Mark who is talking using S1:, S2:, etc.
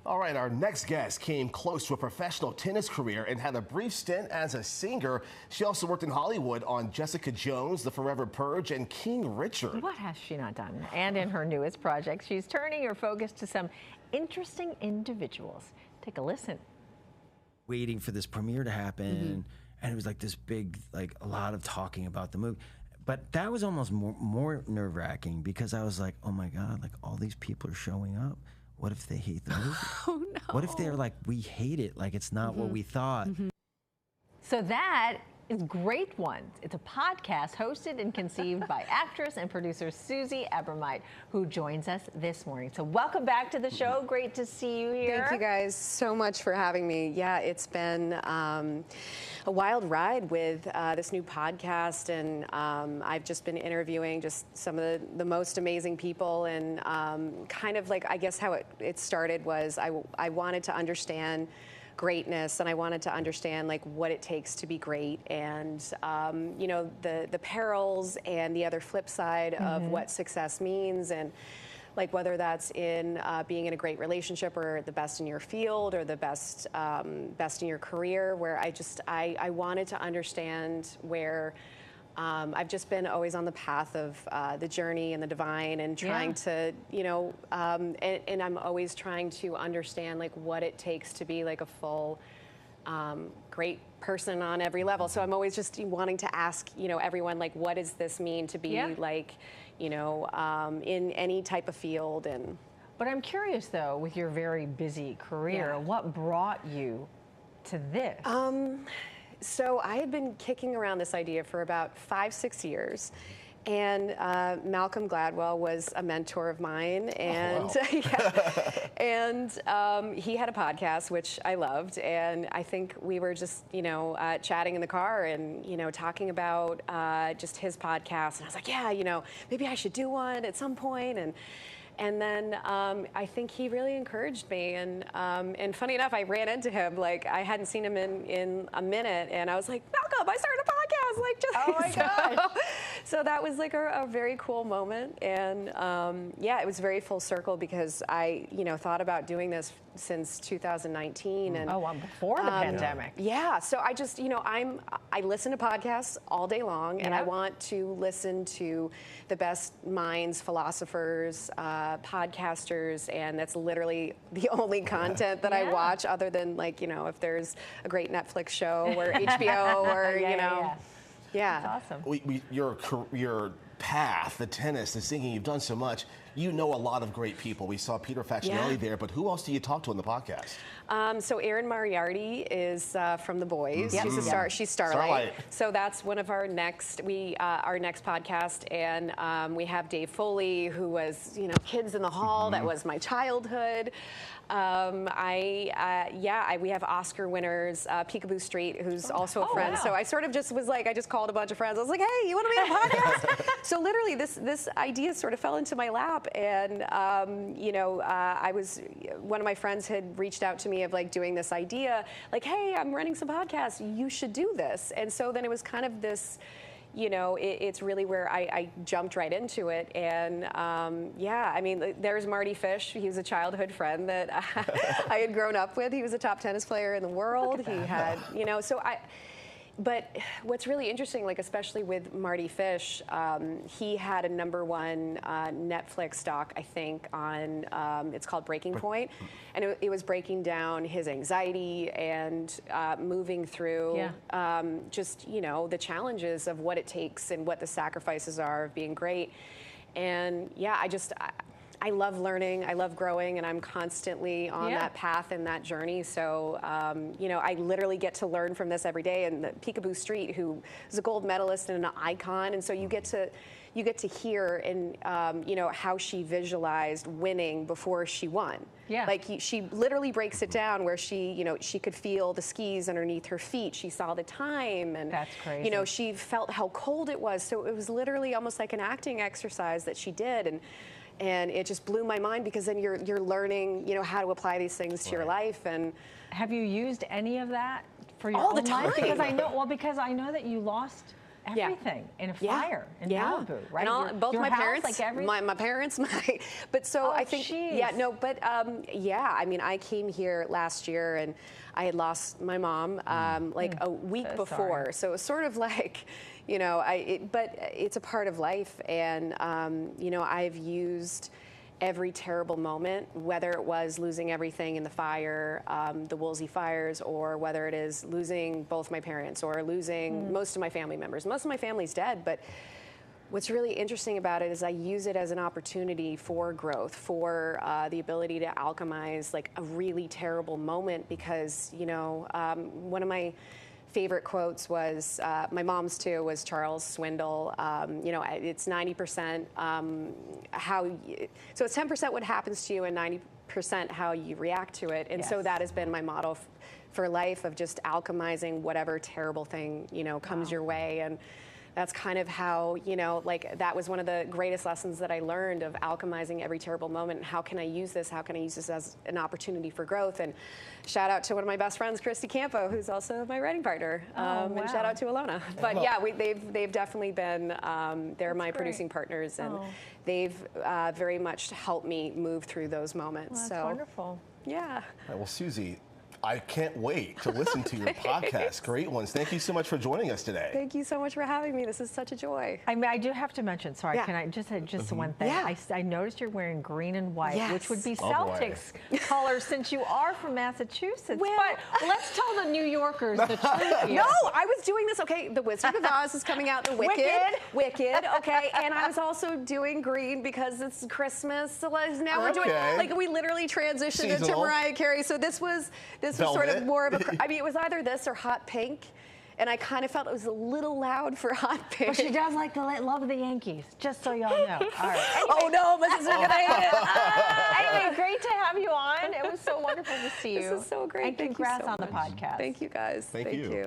S1: All right, our next guest came close to a professional tennis career and had a brief stint as a singer. She also worked in Hollywood on Jessica Jones, The Forever Purge, and King Richard.
S2: What has she not done? And in her newest project, she's turning her focus to some interesting individuals. Take a listen.
S3: Waiting for this premiere to happen, and it was like this big, like a lot of talking about the movie. But that was almost more nerve-wracking because I was like, oh my God, like all these people are showing up. What if they hate the movie?
S2: Oh no.
S3: What if they're like, we hate it, like it's not what we thought?
S2: So that is Great Ones. It's a podcast hosted and conceived by actress and producer Susie Abromeit, who joins us this morning. So welcome back to the show. Great to see you here.
S4: Thank you guys so much for having me. Yeah, it's been a wild ride with this new podcast, and I've just been interviewing just some of the most amazing people, and kind of like, I guess how it started was I wanted to understand greatness, and I wanted to understand like what it takes to be great, and you know, the perils and the other flip side of what success means, and like whether that's in being in a great relationship or the best in your field or the best in your career, where I wanted to understand where I've just been always on the path of the journey and the divine, and trying to, you know, and I'm always trying to understand like what it takes to be like a full, great person on every level. So I'm always just wanting to ask, you know, everyone, like, what does this mean to be like, you know, in any type of field? And
S2: But I'm curious though, with your very busy career, what brought you to this?
S4: So I had been kicking around this idea for about 5-6 years, and Malcolm Gladwell was a mentor of mine, and and he had a podcast which I loved, and I think we were just, you know, chatting in the car and, you know, talking about just his podcast, and I was like, yeah, you know, maybe I should do one at some point, and then I think he really encouraged me, and funny enough, I ran into him, like I hadn't seen him in a minute, and I was like, Malcolm, I started a podcast, like just
S2: oh my gosh.
S4: So that was like a very cool moment, and yeah, it was very full circle because I, you know, thought about doing this since 2019, and
S2: before the pandemic.
S4: Yeah, so I just, you know, I listen to podcasts all day long, and I want to listen to the best minds, philosophers, podcasters, and that's literally the only content that I watch, other than like, you know, if there's a great Netflix show or HBO or you know,
S2: That's awesome.
S1: Your path, the tennis, the singing, you've done so much. You know a lot of great people. We saw Peter Facinelli there, but who else do you talk to on the podcast?
S4: So Erin Moriarty is from The Boys. She's a star. She's Starlight. So that's one of our next podcast, and we have Dave Foley, who was, you know, Kids in the Hall. That was my childhood. We have Oscar winners, Peekaboo Street, who's also a friend. So I sort of just was like, I just called a bunch of friends. I was like, hey, you want to be on a podcast? So literally, this idea sort of fell into my lap, and you know, one of my friends had reached out to me of like doing this idea, like, hey, I'm running some podcasts, you should do this. And so then it was kind of this, you know, it's really where I jumped right into it. And yeah, I mean, there's Marty Fish. He was a childhood friend that I had grown up with. He was a top tennis player in the world. He had, you know, but what's really interesting, like especially with Marty Fish, he had a #1 Netflix doc, I think, on, it's called Breaking Point, and it was breaking down his anxiety and moving through just, you know, the challenges of what it takes and what the sacrifices are of being great. And yeah, I love learning, I love growing, and I'm constantly on that path and that journey. So, you know, I literally get to learn from this every day. And the Peekaboo Street, who is a gold medalist and an icon, and so you get to hear and you know, how she visualized winning before she won. Yeah. Like she literally breaks it down where she, you know, she could feel the skis underneath her feet. She saw the time, and
S2: that's crazy.
S4: You know, she felt how cold it was. So it was literally almost like an acting exercise that she did, and it just blew my mind, because then you're learning, you know, how to apply these things to your life. And
S2: have you used any of that for your
S4: all
S2: own
S4: the time?
S2: Life? Because I know that you lost everything in a fire in Malibu, right?
S4: And both
S2: your
S4: my
S2: house,
S4: parents,
S2: like
S4: my parents, but so I think, yeah, I mean, I came here last year and I had lost my mom like a week before.
S2: Sorry.
S4: So it was sort of like, you know, but it's a part of life. And, you know, I've used every terrible moment, whether it was losing everything in the fire, the Woolsey fires, or whether it is losing both my parents or losing most of my family members. Most of my family's dead, but what's really interesting about it is I use it as an opportunity for growth, for the ability to alchemize like a really terrible moment, because, you know, one of my favorite quotes was, my mom's too, was Charles Swindoll. You know, it's 90% so it's 10% what happens to you and 90% how you react to it. And so that has been my motto for life, of just alchemizing whatever terrible thing, you know, comes your way. And that's kind of how, you know, like that was one of the greatest lessons that I learned, of alchemizing every terrible moment. How can I use this? How can I use this as an opportunity for growth? And shout out to one of my best friends, Christy Campo, who's also my writing partner. And shout out to Alona. But yeah, they've definitely been, they're my producing partners, and they've very much helped me move through those moments.
S2: Well, that's wonderful.
S4: Yeah.
S1: All right, well, Susie, I can't wait to listen to your podcast. Great ones. Thank you so much for joining us today.
S4: Thank you so much for having me. This is such a joy.
S2: I mean, I do have to mention, sorry, can I just say one thing?
S4: Yeah.
S2: I noticed you're wearing green and white, which would be
S1: Oh,
S2: Celtics colors, since you are from Massachusetts.
S4: Well,
S2: but let's tell the New Yorkers the truth here.
S4: No, I was doing this, okay, The Wizard of Oz is coming out, the Wicked, okay, and I was also doing green because it's Christmas, so now we're doing, like, we literally transitioned into Mariah Carey, so this was sort of more of a, I mean, it was either this or hot pink, and I kind of felt it was a little loud for hot pink.
S2: But she does like to love the Yankees, just so y'all know. All right. Anyway.
S4: Oh no, my sister's gonna hate it.
S2: Anyway, great to have you on. It was so wonderful to see you.
S4: This is so great.
S2: And
S4: Thank
S2: congrats
S4: you so
S2: on the
S4: much.
S2: podcast.
S4: Thank you guys.
S1: Thank you.